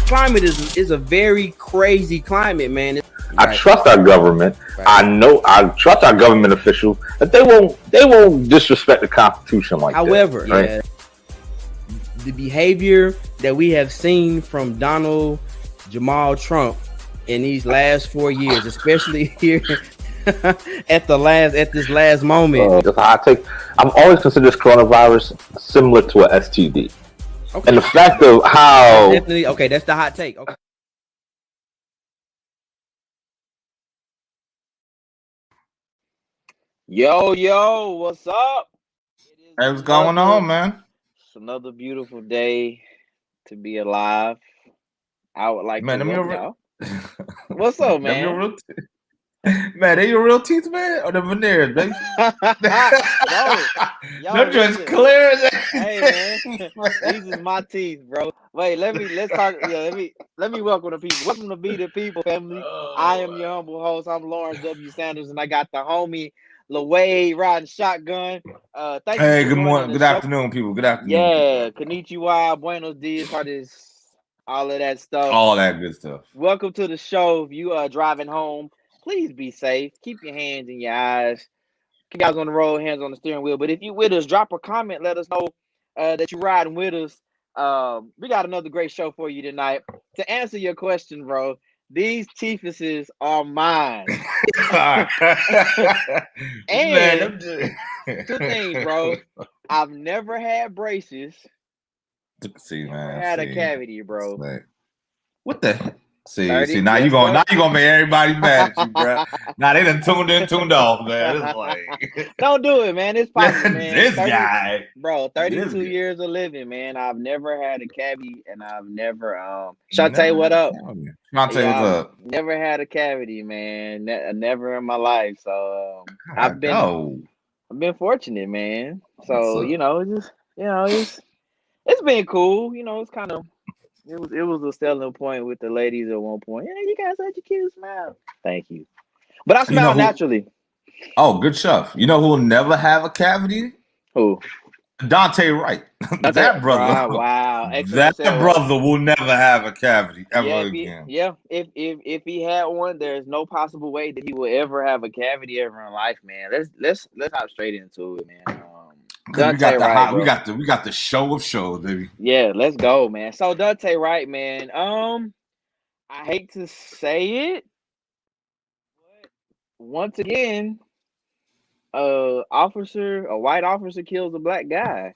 climate is a very crazy climate, man. I trust our government. I trust our government officials that they won't disrespect the Constitution like However, that. Right? Yeah, the behavior that we have seen from Donald Jamal Trump in these last 4 years, especially here at this last moment. That's how I take. I've always considered this coronavirus similar to an STD, Okay. and the fact of how definitely okay, that's the hot take. Okay. Yo, what's up? Hey, what's going on, man? It's another beautiful day to be alive. I would like to welcome y'all. What's up, man? Man, they your real teeth, man, or the veneers, baby? Y'all just clear as Hey, man, these is my teeth, bro. Wait, let's talk. Yeah, let me welcome the people. Welcome to Be the People, family. I am your humble host. I'm Lawrence W. Sanders, and I got the homie LaWade riding shotgun. Thank you. Hey, good morning, good afternoon, people. Good afternoon. Yeah, konnichiwa, buenos dias, all of that stuff. All that good stuff. Welcome to the show. If you are driving home, please be safe. Keep your hands in your eyes. Keep guys on the road, hands on the steering wheel. But if you with us, drop a comment. Let us know that you're riding with us. We got another great show for you tonight. To answer your question, bro, these teethuses are mine. And two things, bro. I've never had braces. See, man. I had a cavity, bro. What the? See, now you gonna make everybody mad at you, bro. Now they done tuned off, man. It's like, don't do it, man. It's possible, man. This guy, bro. 32 years of living, man. I've never had a cavity, and I've never. Shantae, what up? Shantae, what's up? Never had a cavity, man. Never in my life. So I've been fortunate, man. So it's been cool. It's kind of. It was a selling point with the ladies at one point. Yeah, you got such a cute smile. Thank you. But I smile naturally. Oh, good stuff. You know who will never have a cavity? Who? Daunte Wright. That brother. Wow. That brother will never have a cavity ever again. Yeah. If he had one, there's no possible way that he will ever have a cavity ever in life, man. Let's hop straight into it, man. We got the show of shows, baby. Yeah, let's go, man. So Daunte Wright, man. I hate to say it, but once again, a white officer kills a black guy,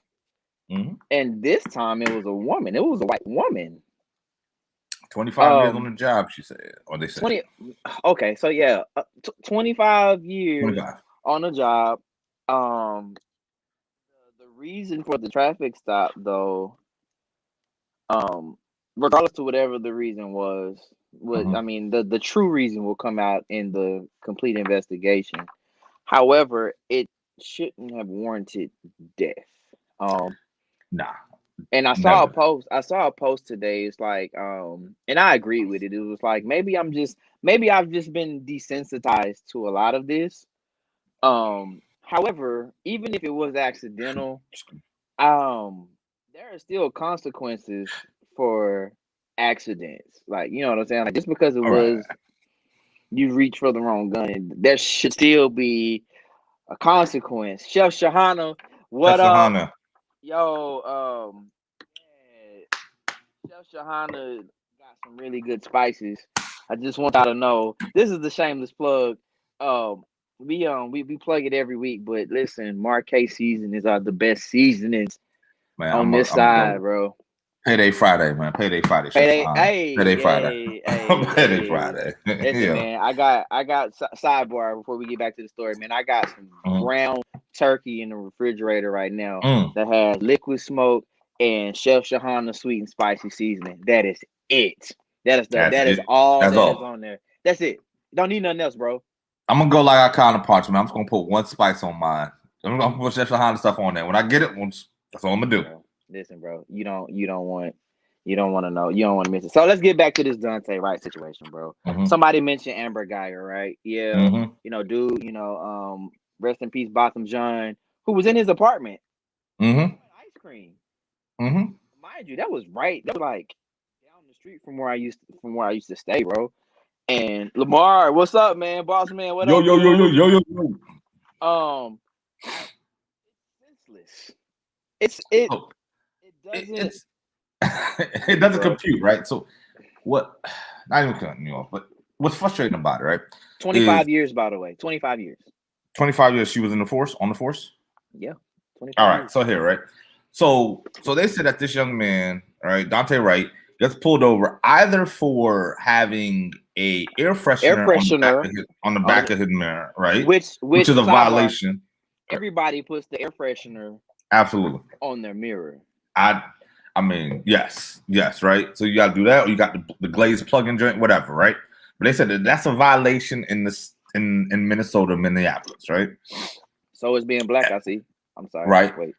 and this time it was a woman. It was a white woman. 25 years on the job, she said, or they said 20. Okay, so yeah, 25 years on the job. The reason for the traffic stop, though, regardless to whatever the reason was, I mean, the true reason will come out in the complete investigation. However, it shouldn't have warranted death. Nah. And I saw a post. I saw a post today. It's like, and I agree with it. It was like maybe I've just been desensitized to a lot of this. However, even if it was accidental, there are still consequences for accidents. Like, you know what I'm saying? Like, just because you reach for the wrong gun, there should still be a consequence. Chef Shahana, what up? Shahana. Yo, Chef Shahana got some really good spices. I just want y'all to know this is the shameless plug. We plug it every week, but listen, Marquez seasonings are the best seasonings on this side, bro. Payday Friday, man. Payday Friday. Payday Friday. Payday Friday. Listen, man, I got sidebar before we get back to the story, man. I got some ground turkey in the refrigerator right now that has liquid smoke and Chef Shahana sweet and spicy seasoning. That is it. That is all that's on there. That's it. Don't need nothing else, bro. I'm gonna go like our counterparts, man. I'm just gonna put one spice on mine. I'm gonna put Chef Shahana stuff on there. When I get it, that's all I'm gonna do. Listen, bro, you don't want to know. You don't want to miss it. So let's get back to this Daunte Wright situation, bro. Somebody mentioned Amber Geiger, right? Yeah. Dude, rest in peace, Botham Jean, who was in his apartment. Ice cream. Mind you, that was like down the street from where I used to stay, bro. And Lamar, what's up, man? Boss man, what up? Yo. It's senseless. It doesn't. It doesn't compute, right? So what? Not even cutting you off, but what's frustrating about it, right? 25 years, by the way. 25 years. 25 years she was in the force, on the force? Yeah. 25 All right, years. so here, right? So they said that this young man, right, Daunte Wright, gets pulled over either for having a air freshener on the back of his mirror, right? Which is a violation. Everybody puts the air freshener absolutely on their mirror. I mean, yes, right. So you got to do that, or you got the glazed plug-in joint, whatever, right? But they said that's a violation in Minnesota, Minneapolis, right? So it's being black. I see. I'm sorry. Right. Wait.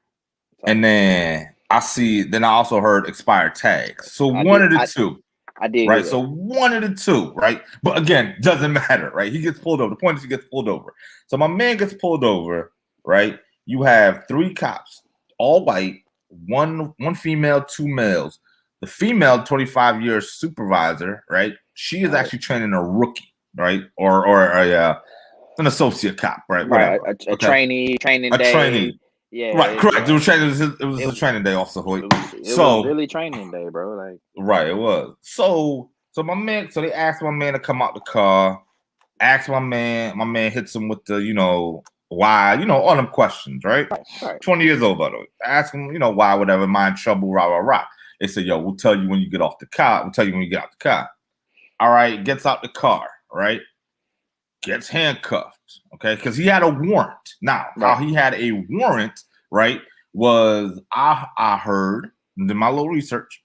Sorry. And then I also heard expired tags. So one of the two. I did. Right. So one of the two, right? But again, doesn't matter, right? He gets pulled over. The point is he gets pulled over. So my man gets pulled over, right? You have 3 cops, all white. One female, 2 males. The female, 25 years supervisor, right? She is actually training a rookie, right? Or an associate cop, right? Right. A trainee, training day. Trainee. Yeah. Right. Correct. It was a training day, Officer Hoyt. It was really training day, bro. Like. Right. It was. So my man. So they asked my man to come out the car. Asked my man. My man hits him with the, why, all them questions, right? 20 years old, by the way. Ask him, why, whatever, am I in trouble, rah. They said, yo, we'll tell you when you get off the car. We'll tell you when you get out the car. All right, gets out the car, right? Gets handcuffed, okay? Because he had a warrant. Now, how he had a warrant, right, was I heard, did my little research,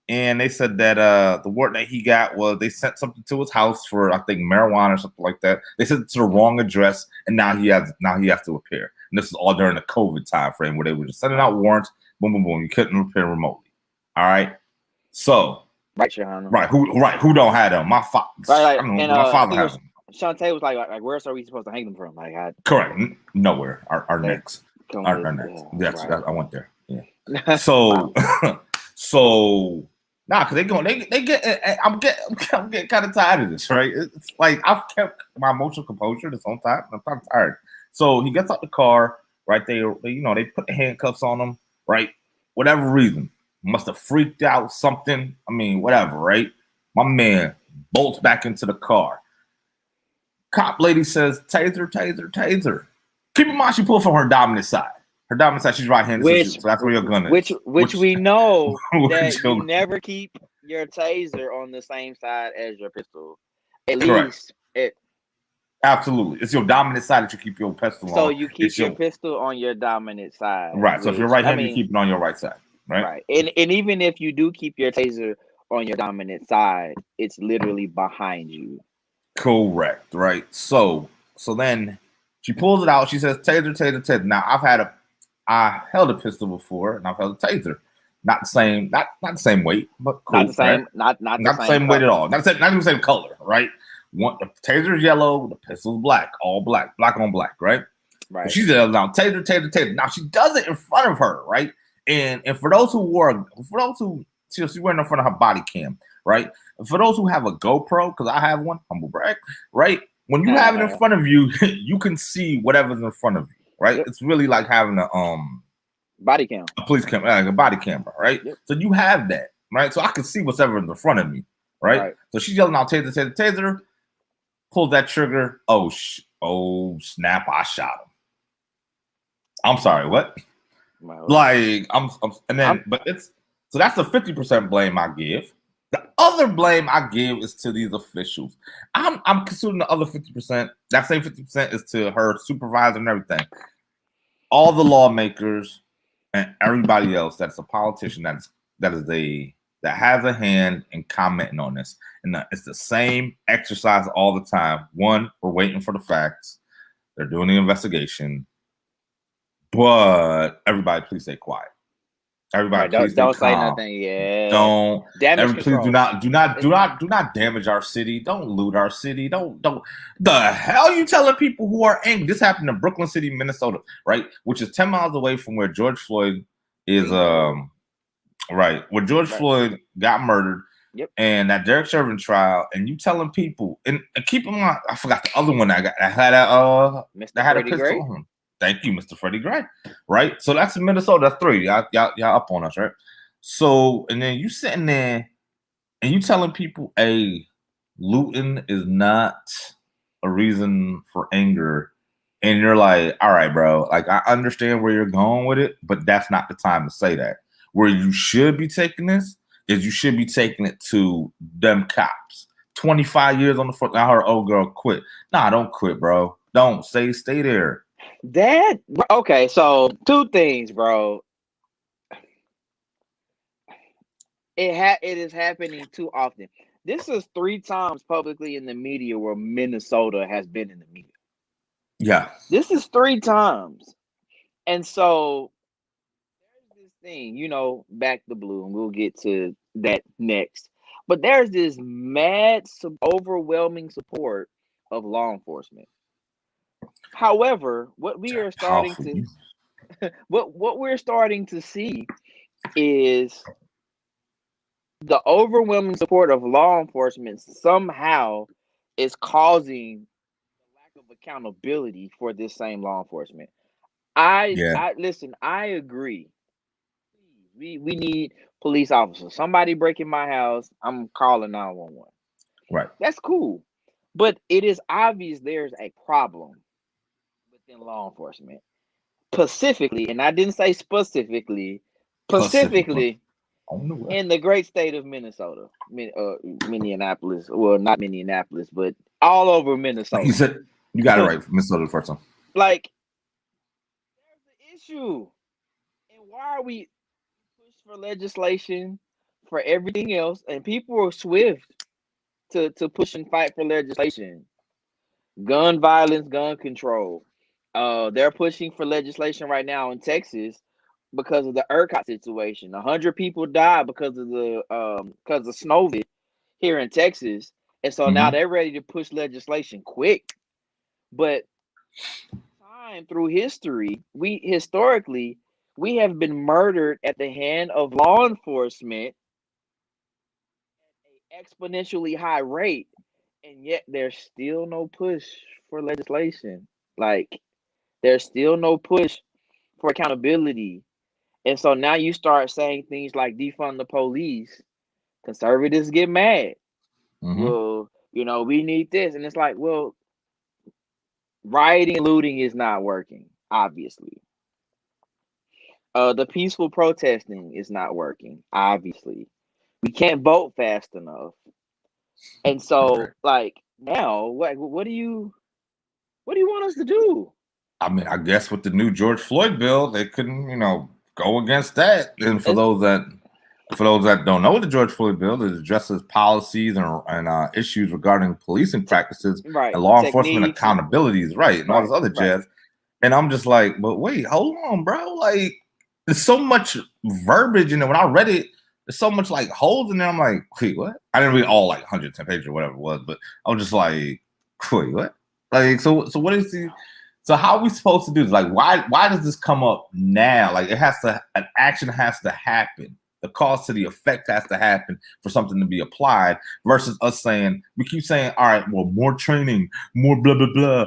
and they said that the warrant that he got was they sent something to his house for, I think, marijuana or something like that. They sent it to the wrong address, and now he has to appear. And this is all during the COVID time frame where they were just sending out warrants. Boom, boom, boom. You couldn't appear remotely. All right. So who don't have them? My father. Right, my father has them. Shantae was like, where are we supposed to hang them from? Like, correct. Nowhere. Our necks. Our necks. Yes, I went there. Yeah. So. Nah, because they get. I'm getting kind of tired of this, right? It's like I've kept my emotional composure this whole time. I'm kind of tired. So he gets out the car, right? They put the handcuffs on him, right? Whatever reason, must have freaked out something. I mean, whatever, right? My man bolts back into the car. Cop lady says, "Taser." Keep in mind, she pulled from her dominant side. Her dominant side, she's right-handed, so that's where your gun is. Which we know that you never keep your taser on the same side as your pistol. At least absolutely. It's your dominant side that you keep your pistol on. So you keep your pistol on your dominant side. Right. So if you're right-handed, you keep it on your right side. Right. Right. And even if you do keep your taser on your dominant side, it's literally behind you. Correct. Right. So then she pulls it out. She says, "Taser." Now I held a pistol before, and I've held a taser. Not the same weight, but cool, not the same, right? not the same weight at all. Not even the same color, right? The taser's yellow, the pistol's black, all black on black, right? Right. She said, "Now taser." Now she does it in front of her, right? And for those who she's wearing in front of her body cam, right? And for those who have a GoPro, because I have one, humble brag, right? When you have it in front of you, you can see whatever's in front of you. Right, it's really like having a body cam, a police camera, like a body camera, right? Yep. So you have that, right? So I can see what's ever in front of me, right? So she's yelling out, "Taser!" Pulls that trigger. Oh snap! I shot him. I'm sorry, what? Like but it's so that's the 50% blame I give. The other blame I give is to these officials. I'm considering the other 50%. That same 50% is to her supervisor and everything. All the lawmakers and everybody else that's a politician that has a hand in commenting on this. And it's the same exercise all the time. One, we're waiting for the facts. They're doing the investigation. But everybody, please stay quiet. Everybody, please don't say nothing. Yeah. Don't damage. Please do not damage our city. Don't loot our city. Don't. The hell you telling people who are angry? This happened in Brooklyn City, Minnesota, right? Which is 10 miles away from where George Floyd is. Right, where George Floyd got murdered. Yep. And that Derek Chauvin trial, and you telling people, and keep in mind, I forgot the other one I got. I had Mr. a Freddie pistol Gray. on him. Thank you, Mr. Freddie Gray. Right. So that's in Minnesota. That's 3. Y'all up on us, right? So, and then you sitting there and you telling people, hey, looting is not a reason for anger. And you're like, all right, bro, like I understand where you're going with it, but that's not the time to say that. Where you should be taking this is you should be taking it to them cops. 25 years on the front. I heard old girl quit. Nah, don't quit, bro. Don't stay there. Okay, so 2 things, bro. It is happening too often. This is 3 times publicly in the media where Minnesota has been in the media. Yeah. This is 3 times. And so there's this thing, back the blue, and we'll get to that next. But there's this overwhelming support of law enforcement. However, what we are starting to what we're starting to see is the overwhelming support of law enforcement somehow is causing the lack of accountability for this same law enforcement. I listen, I agree. We need police officers. Somebody breaking my house, I'm calling 911. Right. That's cool. But it is obvious there's a problem within law enforcement. Specifically, and I didn't say specifically in the great state of Minnesota, Minneapolis, well, not Minneapolis, but all over Minnesota. You said you got it right, Minnesota the first time. Like, there's the issue, and why are we push for legislation for everything else, and people are swift to push and fight for legislation, gun violence, gun control. They're pushing for legislation right now in Texas because of the ERCOT situation. 100 people died because of the Snowvid here in Texas, and so now they're ready to push legislation quick. But through history, historically we have been murdered at the hand of law enforcement at an exponentially high rate, and yet there's still no push for legislation. Like, there's still no push for accountability. And so now you start saying things like defund the police. Conservatives get mad. Well, we need this. And it's like, well, rioting and looting is not working, obviously. The peaceful protesting is not working, obviously. We can't vote fast enough. And so, like, now, what do you want us to do? I mean, I guess with the new George Floyd bill, they couldn't, go against that. And for those that don't know the George Floyd bill, it addresses policies and issues regarding policing practices and law enforcement accountabilities, and all this other jazz. And I'm just like, but wait, hold on, bro. Like, there's so much verbiage in it. When I read it, there's so much like holes in there. I'm like, wait, what? I didn't read all like 110 pages or whatever it was, but I was just like, wait, what? Like, so what is the? So how are we supposed to do this? Like, why does this come up now? Like, an action has to happen. The cause to the effect has to happen for something to be applied versus us we keep saying, all right, well, more training, more blah, blah, blah.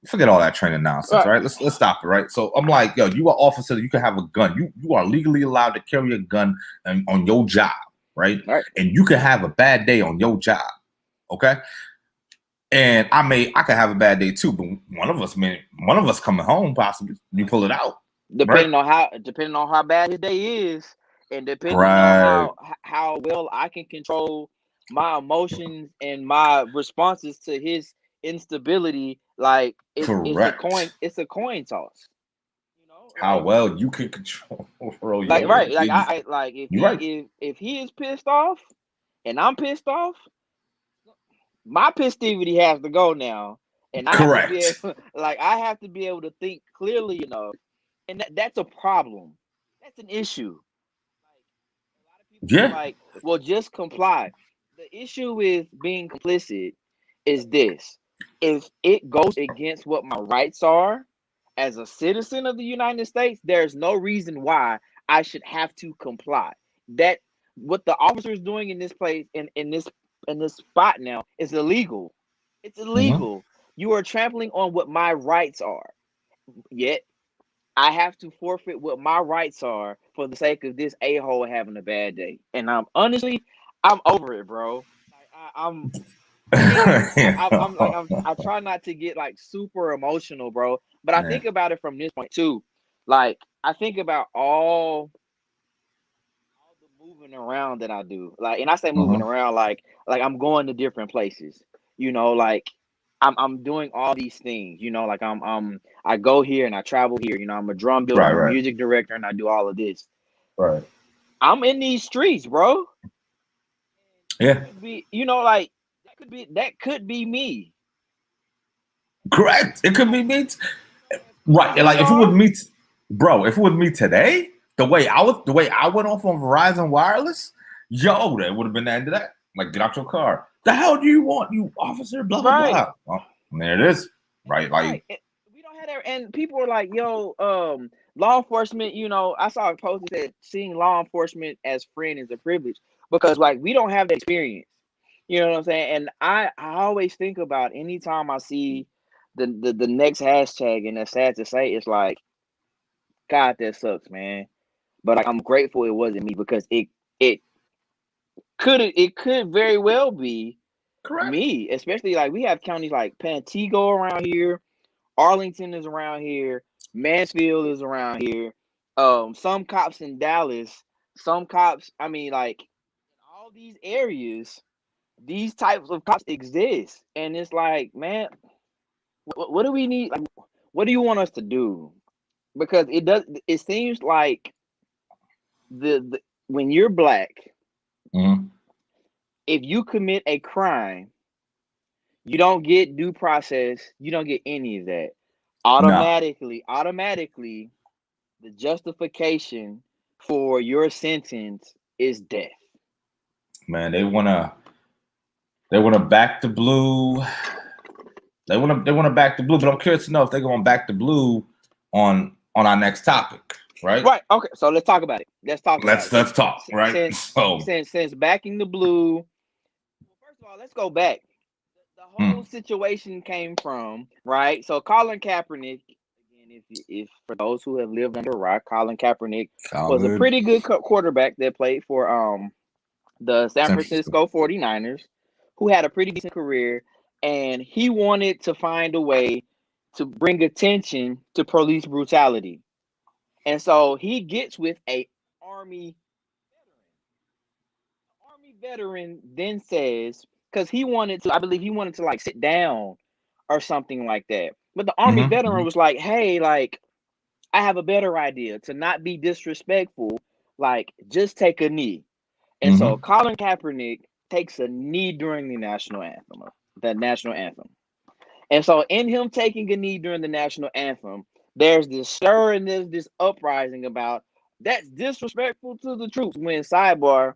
Forget all that training nonsense, right? Let's stop it, right? So I'm like, yo, you are officer, you can have a gun. You are legally allowed to carry a gun on your job, right? And you can have a bad day on your job, okay? And I could have a bad day too, but one of us coming home, possibly, you pull it out. Depending on how bad his day is, and depending on how well I can control my emotions and my responses to his instability, like it's a coin toss. How well you can control, like if he is pissed off and I'm pissed off, my pissivity has to go now, and I have to be able to think clearly enough, and that's a problem. That's an issue. Like, a lot of people are like, well, just comply. The issue with being complicit is this: if it goes against what my rights are as a citizen of the United States, there's no reason why I should have to comply. That what the officer is doing in this place in this spot now is illegal. It's illegal. You are trampling on what my rights are. Yet I have to forfeit what my rights are for the sake of this a-hole having a bad day. And I'm over it, bro. I try not to get like super emotional, bro. But I think about it from this point too. Like I think about all the moving around that I do. Like, and I say moving around like I'm going to different places. You know, like I'm doing all these things. You know, like I go here and I travel here. You know, I'm a drum builder, I'm a music director, and I do all of this. Right. I'm in these streets, bro. Yeah. You know, like that could be me. Correct. It could be me. Right. Like if it was me, bro, if it was me today, the way I went off on Verizon Wireless, yo, that would have been the end of that. Like, get out your car. The hell do you want, you officer? Blah blah blah. Well, there it is. Right. Like we don't have that, and people are like, yo, law enforcement. You know, I saw a post that said seeing law enforcement as friend is a privilege because like we don't have the experience. You know what I'm saying? And I always think about anytime I see the next hashtag, and it's sad to say, it's like, God, that sucks, man. But like, I'm grateful it wasn't me because it could very well be me, especially like we have counties like Pantego around here, Arlington is around here, Mansfield is around here. Some cops in Dallas, some cops. I mean, like in all these areas, these types of cops exist, and it's like, man, what do we need? Like, what do you want us to do? Because it does. It seems like the when you're black, if you commit a crime, you don't get due process. You don't get any of that. Automatically, the justification for your sentence is death. Man, they wanna back the blue. They wanna back the blue, but I'm curious to know if they're going back the blue on our next topic, right? Right. Okay. So let's talk about it. Let's talk. Right. Since backing the blue. Well, first of all, let's go back. The whole situation came from right. So Colin Kaepernick. Again, if for those who have lived under a rock, Colin Kaepernick was a pretty good quarterback that played for the San Francisco 49ers, who had a pretty decent career, and he wanted to find a way to bring attention to police brutality. And so he gets with a Army veteran then says, because he wanted to, I believe he wanted to like sit down or something like that. But the Army veteran was like, hey, like, I have a better idea to not be disrespectful. Like, just take a knee. And so Colin Kaepernick takes a knee during the national anthem. And so in him taking a knee during the national anthem, there's this stir and there's this uprising about that's disrespectful to the troops. When sidebar,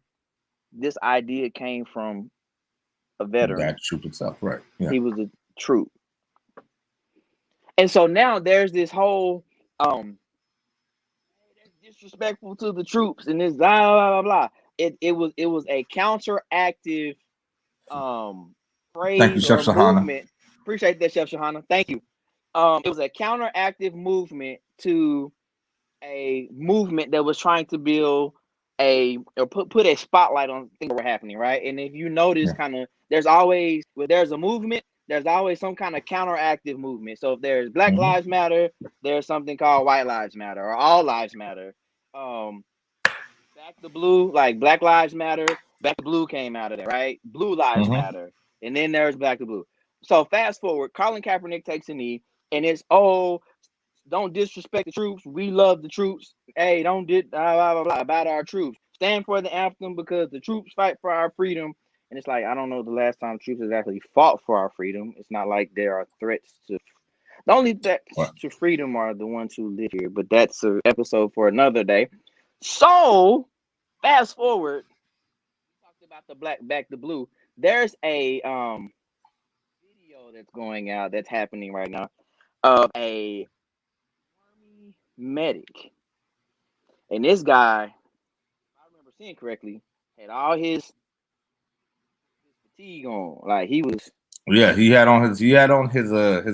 this idea came from a veteran. That troop itself, right? Yeah. He was a troop. And so now there's this whole that's disrespectful to the troops and this blah blah blah blah. It was a counteractive phrase. Thank you, Chef Shahana. Movement. Appreciate that, Chef Shahana. Thank you. It was a counteractive movement to a movement that was trying to build put a spotlight on things that were happening, right? And if you notice, kind of, there's always where there's a movement, there's always some kind of counteractive movement. So if there's Black Lives Matter, there's something called White Lives Matter or All Lives Matter. Back the blue, like Black Lives Matter, Back the Blue came out of there, right? Blue Lives Matter, and then there's Back the Blue. So fast forward, Colin Kaepernick takes a knee, and it's don't disrespect the troops. We love the troops. Hey, don't blah, blah, blah, about our troops. Stand for the anthem because the troops fight for our freedom. And it's like, I don't know the last time troops has actually fought for our freedom. It's not like there are threats to. The only threats to freedom are the ones who live here. But that's an episode for another day. So, fast forward. We talked about the Back the Blue. There's a video that's going out that's happening right now of a medic, and this guy, if I remember seeing correctly, had all his fatigue on. Like he was. Yeah, he had on his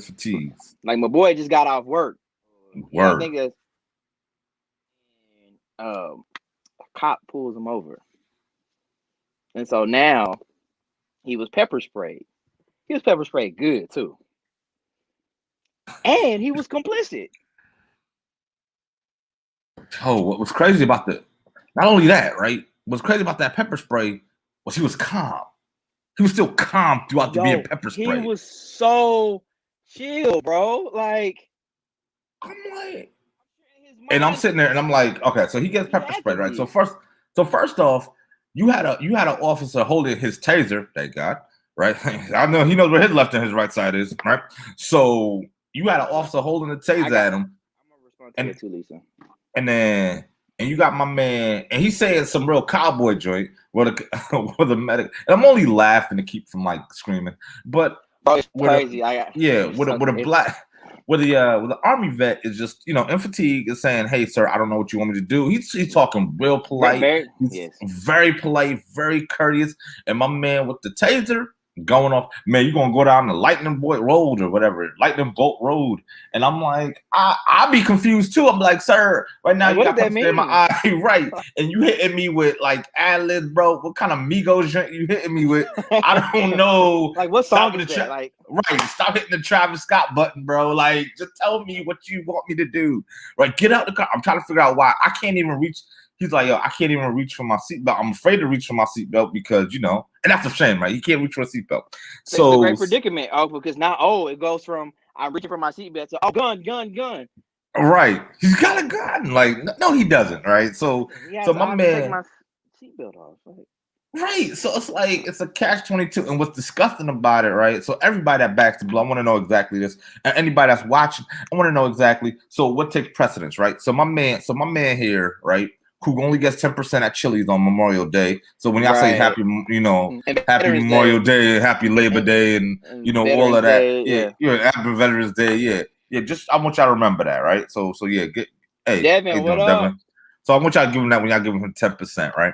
fatigues. Like my boy just got off work. Yeah, I Word. think that's. A cop pulls him over, and so now he was pepper sprayed. He was pepper sprayed good too, and he was complicit. Oh, what was crazy about not only that, right? What's crazy about that pepper spray was he was calm. He was still calm throughout the being pepper spray. He was so chill, bro. Like, I'm like, and I'm sitting there and I'm like, okay, so he gets pepper sprayed, right? So first off, you had an officer holding his taser, thank God, right? I know he knows where his left and his right side is, right? So you had an officer holding the taser at him. I'm gonna respond to that too, Lisa. And you got my man, and he's saying some real cowboy joint with the medic. And I'm only laughing to keep from like screaming, but it's crazy. With the army vet is just in fatigue is saying, "Hey sir, I don't know what you want me to do." He's talking real polite. Very polite, very courteous. And my man with the taser going off, man, you're gonna go down the lightning bolt road or whatever, lightning bolt road. And I'm like, I'll be confused too. I'm like, sir, right now you got pepper spray in my eye, right? And you hitting me with like ad-libs, bro. What kind of Migos joint you hitting me with? I don't know. Like what song is that? Like, right, stop hitting the Travis Scott button, bro. Like, just tell me what you want me to do. Right, get out the car. I'm trying to figure out why I can't even reach. He's like, yo, I can't even reach for my seatbelt. I'm afraid to reach for my seatbelt because, and that's a shame, right? He can't reach for a seatbelt. So it's a great predicament, because now, it goes from I'm reaching for my seatbelt to gun. Right. He's got a gun. Like, no, he doesn't, right? So my man. Take my seatbelt off. Like, right. So it's like it's a catch-22. And what's disgusting about it, right? So everybody that backs the blue, I want to know exactly this. And anybody that's watching, I want to know exactly. So what takes precedence, right? So my man here, right? Who only gets 10% at Chili's on Memorial Day. So when y'all say happy, happy Memorial Day, happy Labor Day, and all of that. Day, happy Veterans Day. Yeah. Just I want y'all to remember that, right? So yeah, Devin, what up? Devin. So I want y'all to give him that when y'all give him 10%, right?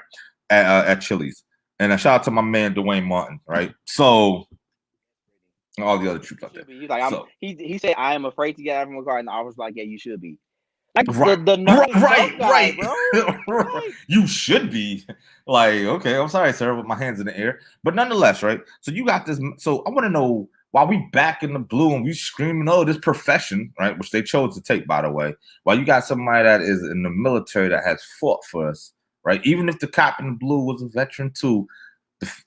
At Chili's. And a shout out to my man Dwayne Martin, right? So all the other troops out there. He's like, he said, I am afraid to get out of my car, and I was like, yeah, you should be. Like right, right. Bro. You should be like, okay, I'm sorry, sir, with my hands in the air, but nonetheless, right? So you got this. So I want to know why we back in the blue and we screaming, oh, this profession, right? Which they chose to take, by the way. While you got somebody that is in the military that has fought for us, right? Even if the cop in the blue was a veteran too,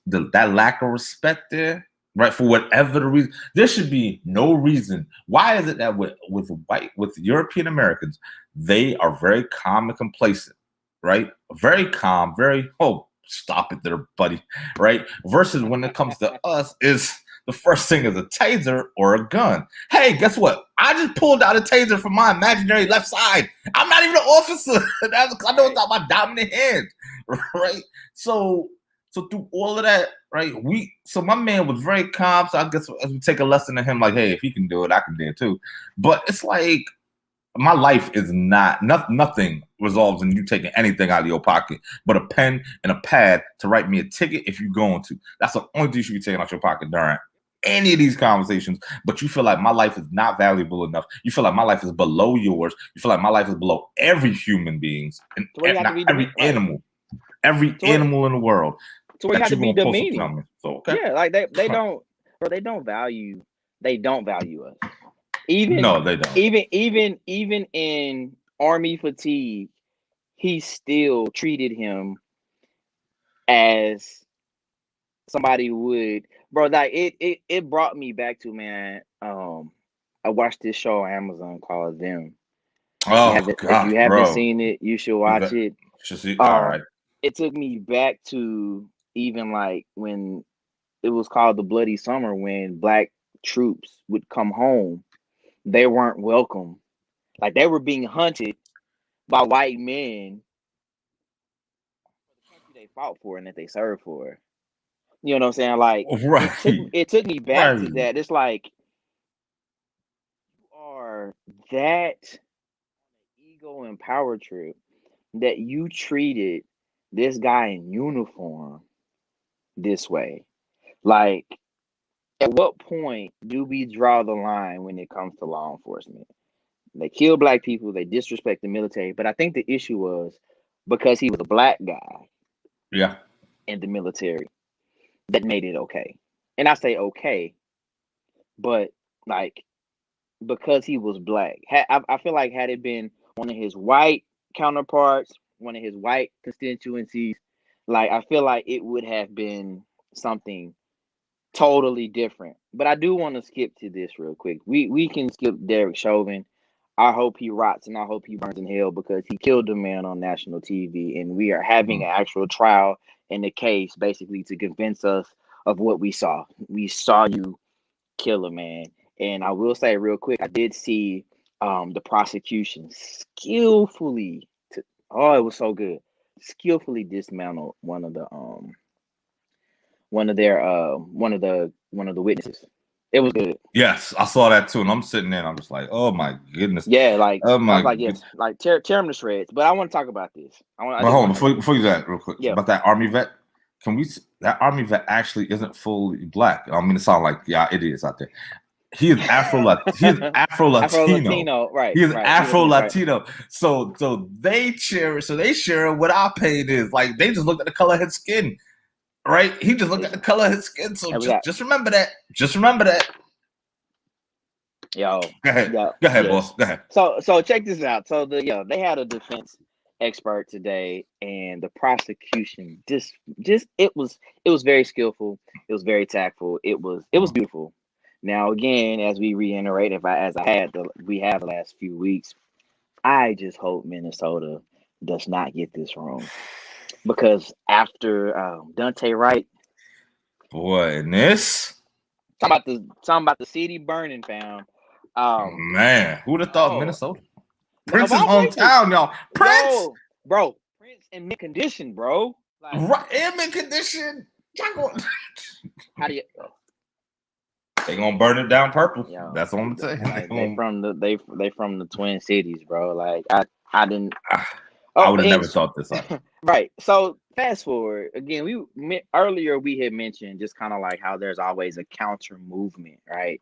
that lack of respect there. Right, for whatever the reason, there should be no reason. Why is it that with European Americans, they are very calm and complacent, right? Very calm, stop it there, buddy, right? Versus when it comes to us, is the first thing is a taser or a gun. Hey, guess what? I just pulled out a taser from my imaginary left side. I'm not even an officer. I know it's not my dominant hand, right? So through all of that, right? So my man was very calm. So I guess as we take a lesson in him, like, hey, if he can do it, I can do it too. But it's like my life is nothing resolves in you taking anything out of your pocket but a pen and a pad to write me a ticket if you're going to. That's the only thing you should be taking out your pocket during any of these conversations. But you feel like my life is not valuable enough. You feel like my life is below yours. You feel like my life is below every human being's and every animal. Every animal in the world. So we have to be demeaning. So yeah, like they don't value us. No, they don't. Even in army fatigue, he still treated him as somebody would, bro. Like it brought me back to, man. I watched this show on Amazon called Them. Oh, if you haven't seen it, you should watch it. Should see. All right. It took me back to even like when it was called the Bloody Summer, when black troops would come home, they weren't welcome. Like they were being hunted by white men for the country they fought for and that they served for. You know what I'm saying? Like it took me back to that. It's like you are that ego and power trip that you treated this guy in uniform this way. Like, at what point do we draw the line when it comes to law enforcement? They kill black people, they disrespect the military, but I think the issue was because he was a black guy in the military, that made it okay. And I say okay, but like, because he was black. I feel like had it been one of his white counterparts, one of his white constituencies, like, I feel like it would have been something totally different. But I do want to skip to this real quick. We can skip Derek Chauvin. I hope he rots and I hope he burns in hell because he killed a man on national TV, and we are having an actual trial in the case basically to convince us of what we saw. We saw you kill a man. And I will say real quick, I did see the prosecution skillfully it was so good. Skillfully dismantled one of the witnesses. It was good. Yes, I saw that too, and I'm sitting there and I'm just like, oh my goodness. Yeah, like oh my I was like, yes, like tear him to shreds. But I want to talk about this. Hold on, before you do that real quick, about that Army vet. That Army vet actually isn't fully black. I don't mean to sound like idiots out there. He is Afro-Latino. Afro-Latino, right. He is right. Afro-Latino. Right. So they share what our pain is. Like, they just looked at the color of his skin. Right? He just looked at the color of his skin. So just remember that. Just remember that. Yo. Go ahead. Go ahead, boss. Go ahead. So check this out. So they had a defense expert today, and the prosecution it was very skillful. It was very tactful. It was beautiful. Now, again, as we reiterate, we have the last few weeks, I just hope Minnesota does not get this wrong. Because after Daunte Wright, boy, and this talking about the city burning, fam. Man, who'd have thought Minnesota? Prince's hometown, y'all. Prince, bro. Prince in mint condition, bro. Like, right in mint condition. How do you? They gonna burn it down purple. Yo, that's what I'm saying. Like, they from the Twin Cities, bro. Like I didn't. I would have never thought this up. Right. So fast forward again. Earlier we had mentioned just kind of like how there's always a counter movement, right,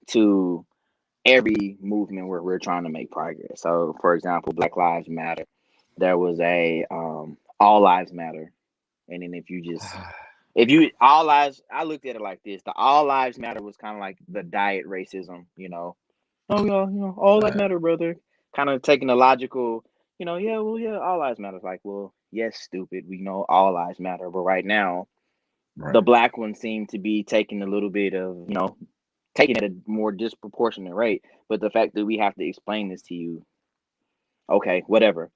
to every movement where we're trying to make progress. So, for example, Black Lives Matter. There was a All Lives Matter, and then all lives, I looked at it like this: the All Lives Matter was kind of like the diet racism, all lives matter, brother. Kind of taking the logical. All lives matter. Like, well, yes, stupid. We know all lives matter, but right now, the black ones seem to be taking a little bit of, taking at a more disproportionate rate. But the fact that we have to explain this to you, okay, whatever.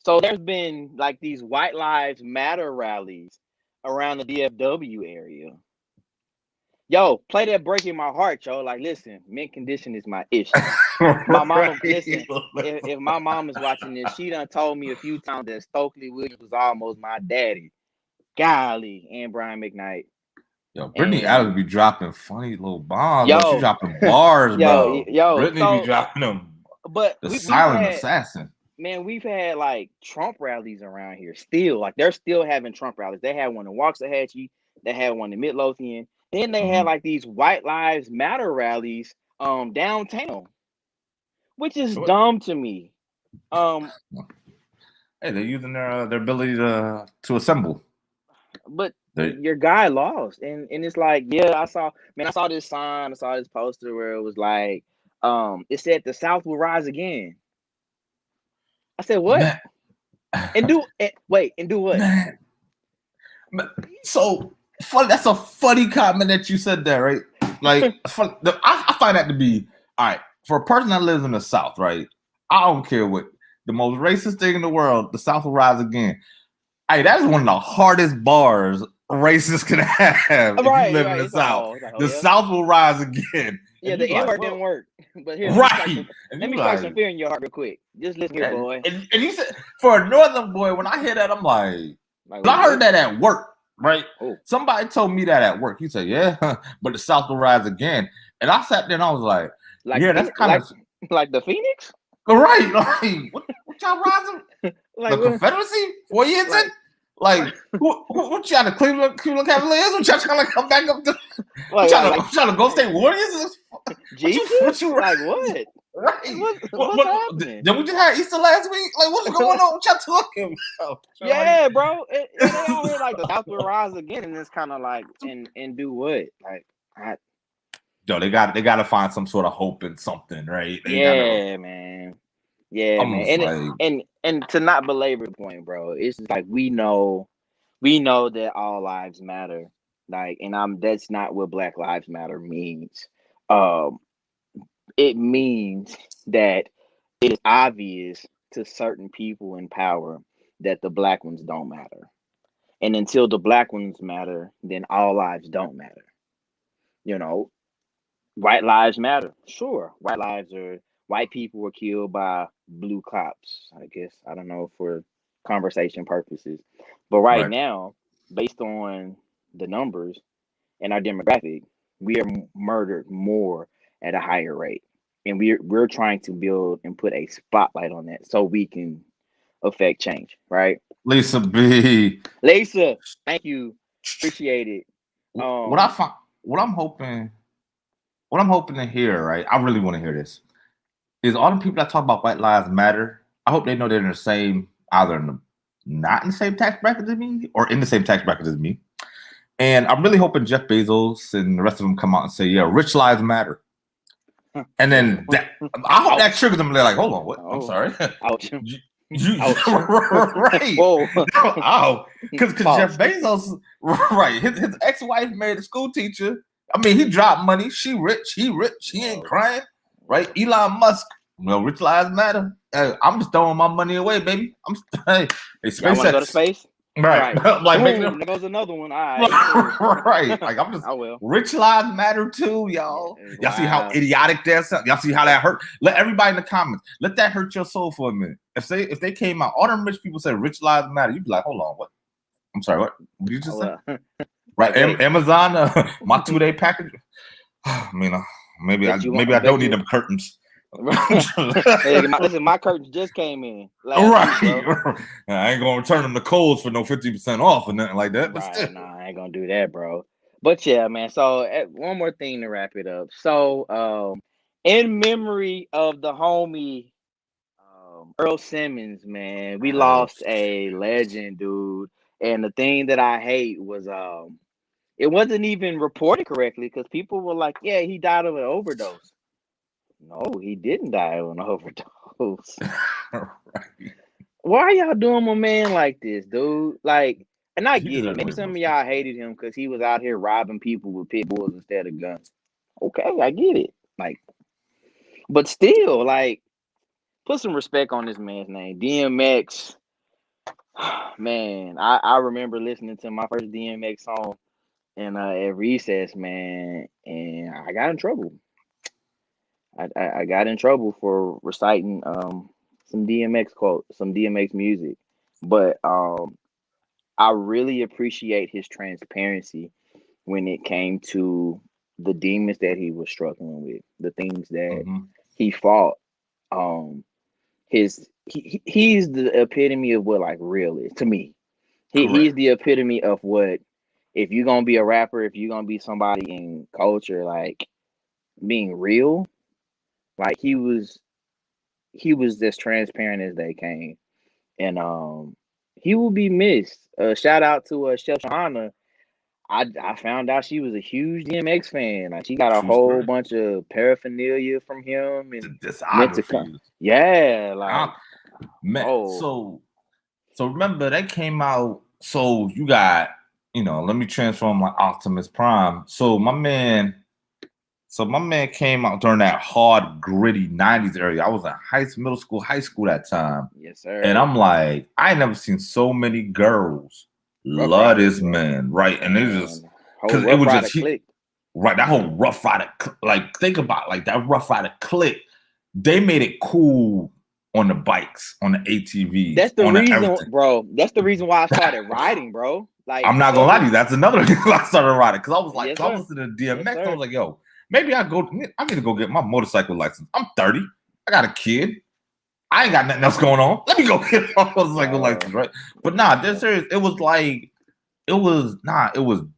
So there's been like these White Lives Matter rallies around the DFW area. Yo, play that Breaking My Heart, yo. Like, listen, mint condition is my issue. My mama, listen, if my mom is watching this, she done told me a few times that Stokely Williams was almost my daddy. Golly, and Brian McKnight. Yo, Brittany Adams be dropping funny little bombs. Yo, she dropping bars, bro. Brittany be dropping them. But the silent assassin. Man, we've had like Trump rallies around here still. Like, they're still having Trump rallies. They had one in Waxahachie. They had one in Midlothian. Then they had like these White Lives Matter rallies downtown, which is dumb to me. Hey, they're using their ability to assemble. But your guy lost, and it's like, I saw this sign, I saw this poster where it was like, it said the South will rise again. I said, what? Man. And do what? Man. So funny. That's a funny comment that you said there, right? Like, I find that to be all right for a person that lives in the South, right? I don't care what the most racist thing in the world. The South will rise again. Hey, that's one of the hardest bars racists can have if you live in the South. The South will rise again. Yeah, the N-word didn't work. But here's let me strike some fear in your heart real quick. Just listen here, boy. And he said, for a Northern boy, when I hear that, I'm like I heard that at work. Right? Oh. Somebody told me that at work. He said, yeah, but the South will rise again. And I sat there and I was like yeah, that's kind of like the Phoenix? Right, like what y'all rising? Like The Confederacy 4 years in? Like what y'all the Cleveland Cavaliers? What y'all trying to come back up to? Trying to go State Warriors? Jesus? What like what? Right. What's happening? Did we just have Easter last week? Like what's going on? What y'all talking about? Yeah, bro. And they out here like the South will rise again, and it's kind of like and do what? Like they got to find some sort of hope in something, right? Man. Yeah, man. And to not belabor the point, bro. It's just like we know that all lives matter. Like, and that's not what Black Lives Matter means. It means that it is obvious to certain people in power that the Black ones don't matter. And until the Black ones matter, then all lives don't matter. You know, white lives matter. Sure, white people were killed by blue cops, I guess. I don't know, for conversation purposes. But right now, based on the numbers and our demographic, we are murdered more at a higher rate. And we're trying to build and put a spotlight on that so we can affect change, right? Lisa B. Thank you. Appreciate it. What I'm hoping to hear, right? I really want to hear this. Is all the people that talk about White Lives Matter, I hope they know they're in the same, not in the same tax bracket as me or in the same tax bracket as me. And I'm really hoping Jeff Bezos and the rest of them come out and say, yeah, rich lives matter. And then I hope that triggers them. They're like, hold on, what? I'm sorry. Ouch. Right. Whoa. Ow. Because Jeff Bezos, right, his ex-wife married a school teacher. I mean, he dropped money. She rich. He ain't crying. Right? Elon Musk. Well, rich lives matter. I'm just throwing my money away, baby. Hey, SpaceX. Want to go to space? Right. Like, there goes another one. All right. Right. Like, I'm just, rich lives matter too, y'all. Y'all see how idiotic that's? Y'all see how that hurt? Let everybody in the comments, let that hurt your soul for a minute. If they came out, all them rich people say rich lives matter, you'd be like, hold on, what? I'm sorry, what did you just say? Right. Amazon, my 2-day package. I mean, maybe I don't need them curtains. Listen, my curtains just came in. Right. I ain't gonna return them to Kohl's for no 50% off or nothing like that. But still. Nah, I ain't gonna do that, bro. But yeah, man. So one more thing to wrap it up. So, in memory of the homie Earl Simmons, man, we lost a legend, dude. And the thing that I hate was it wasn't even reported correctly because people were like, "Yeah, he died of an overdose." No, he didn't die of an overdose. Right. Why are y'all doing my man like this, dude? Like, and I get it. Maybe some of y'all hated him because he was out here robbing people with pit bulls instead of guns. Okay, I get it. Like, but still, like, put some respect on this man's name. DMX, man, I remember listening to my first DMX song at recess, man, and I got in trouble. I got in trouble for reciting some DMX quotes, some DMX music, but I really appreciate his transparency when it came to the demons that he was struggling with, the things that he fought. He's the epitome of what like real is to me. He's the epitome of what, if you're gonna be a rapper, if you're gonna be somebody in culture, like being real. Like he was as transparent as they came, and he will be missed. Shout out to Chef Shahana. I found out she was a huge DMX fan. Like she got a whole bunch of paraphernalia from him and So remember that came out. So you got let me transform my Optimus Prime. So my man came out during that hard, gritty 90s area. I was in middle school, high school that time. Yes, sir. And I'm like, I ain't never seen so many girls love this man, right? And it just because it was just right. That whole Rough Rider, like think about like that Rough Rider clique. They made it cool on the bikes, on the ATVs. That's the reason, bro. That's the reason why I started riding, bro. Like I'm not gonna lie to you, that's another reason why I started riding because I was like, I was listening to DMX. I was like, yo. Maybe I need to go get my motorcycle license. I'm 30. I got a kid. I ain't got nothing else going on. Let me go get a motorcycle license, right? But nah, this serious. It was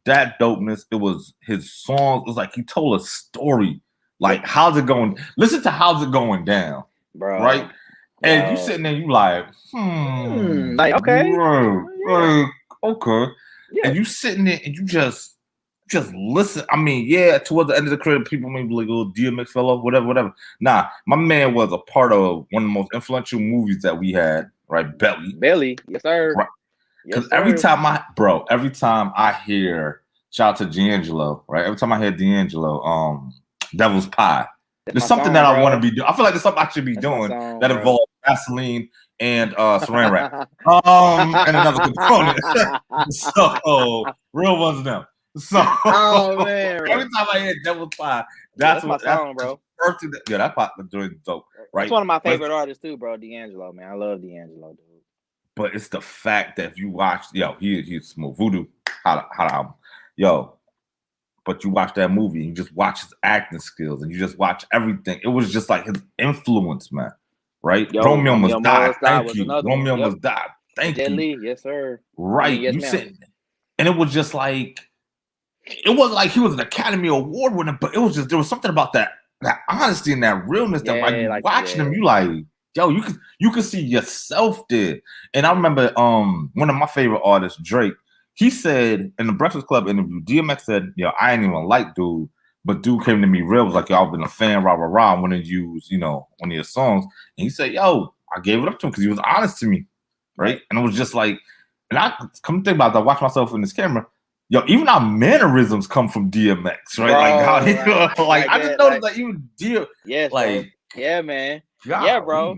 that dopeness. It was his songs. It was like he told a story. Like, how's it going? Listen to how's it going down, bro. Right? And you sitting there, you like, like, okay, okay. Yeah. And you sitting there and you just listen. I mean, yeah, towards the end of the credit, people may be like, oh, DMX fell off, whatever. Nah, my man was a part of one of the most influential movies that we had, right? Belly, yes, sir. Right. Because every time I hear, shout out to D'Angelo, right? Every time I hear D'Angelo, Devil's Pie, there's something that I want to be doing. I feel like there's something I should be doing that involves Vaseline and saran wrap, and another component. So real ones now. So man, every time I hear Devil's Pie, that's my song, bro. That part was doing dope, right? It's one of my favorite artists too, bro. D'Angelo, man, I love D'Angelo, dude. But it's the fact that if you watch, he's smooth. Voodoo, how album, But you watch that movie, and you just watch his acting skills, and you just watch everything. It was just like his influence, man. Right? Romeo Must Die. Thank you. Romeo Must Die. Thank you. Lee. Yes, sir. Right. Yes, you said, and it was just like, it wasn't like he was an Academy Award winner, but it was just, there was something about that honesty and that realness that like watching him, you like, yo, you could see yourself there. And I remember one of my favorite artists, Drake, he said in the Breakfast Club interview, DMX said, I ain't even like dude, but dude came to me real, was like, yo, I've been a fan, rah, rah, rah, I want to use, one of your songs. And he said, yo, I gave it up to him because he was honest to me, right? And it was just like, and I come to think about that, watch myself in this camera, even our mannerisms come from DMX, right? Bro, like how he, like I just noticed that you deal, like, yeah, man, yeah, bro.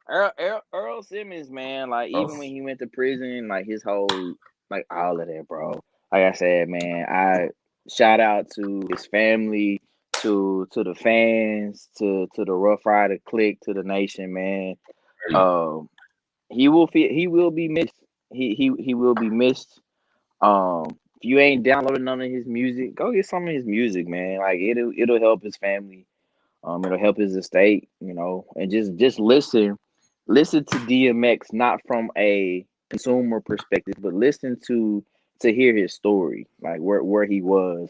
Earl Simmons, man, like even when he went to prison, like his whole, like all of that, bro. Like I said, man, I shout out to his family, to the fans, to the Rough Rider clique, to the nation, man. He will be missed. He will be missed. If you ain't downloading none of his music, go get some of his music, man. Like it'll help his family. It'll help his estate, and just listen to DMX, not from a consumer perspective, but listen to hear his story, like where he was,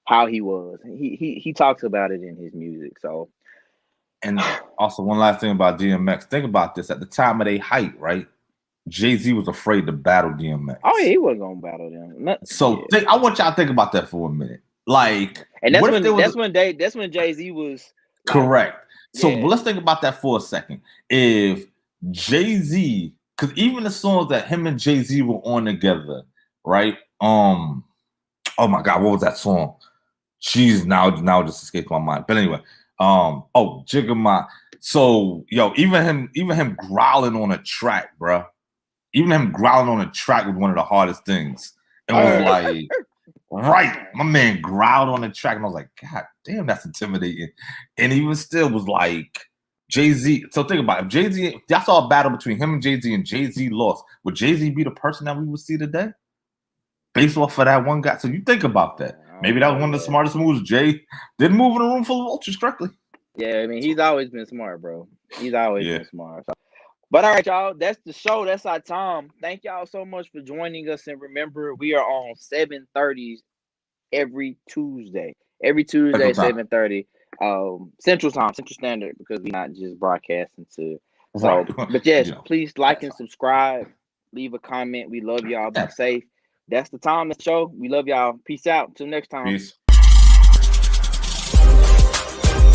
how he was. He talks about it in his music. So, and also one last thing about DMX, think about this: at the time of their height, right? Jay-Z was afraid to battle DMX. Oh, yeah, he wasn't gonna battle them. So I want y'all to think about that for a minute. Like, and that's when Jay-Z was like, correct. So let's think about that for a second. If Jay-Z, because even the songs that him and Jay-Z were on together, right? Oh my God, what was that song? Jeez, now just escaped my mind. But anyway, Jigga Ma. So even him growling on a track, bro. Even him growling on a track was one of the hardest things. It was like, right, my man growled on the track, and I was like, God damn, that's intimidating. And even still was like, Jay-Z. So think about it. If Jay-Z, that's all a battle between him and Jay-Z lost, would Jay-Z be the person that we would see today? Based off of that one guy. So you think about that. Maybe that was one of the smartest moves. Jay didn't move in a room full of ultras correctly. Yeah, I mean, he's always been smart, bro. He's always been smart. So. But all right, y'all, that's the show. That's our time. Thank y'all so much for joining us. And remember, we are on 7:30 every Tuesday. Every Tuesday, 7:30 Central Time, Central Standard, because we're not just broadcasting to. So, but yes, please like and subscribe. Leave a comment. We love y'all. Be safe. That's the time of the show. We love y'all. Peace out. Till next time. Peace.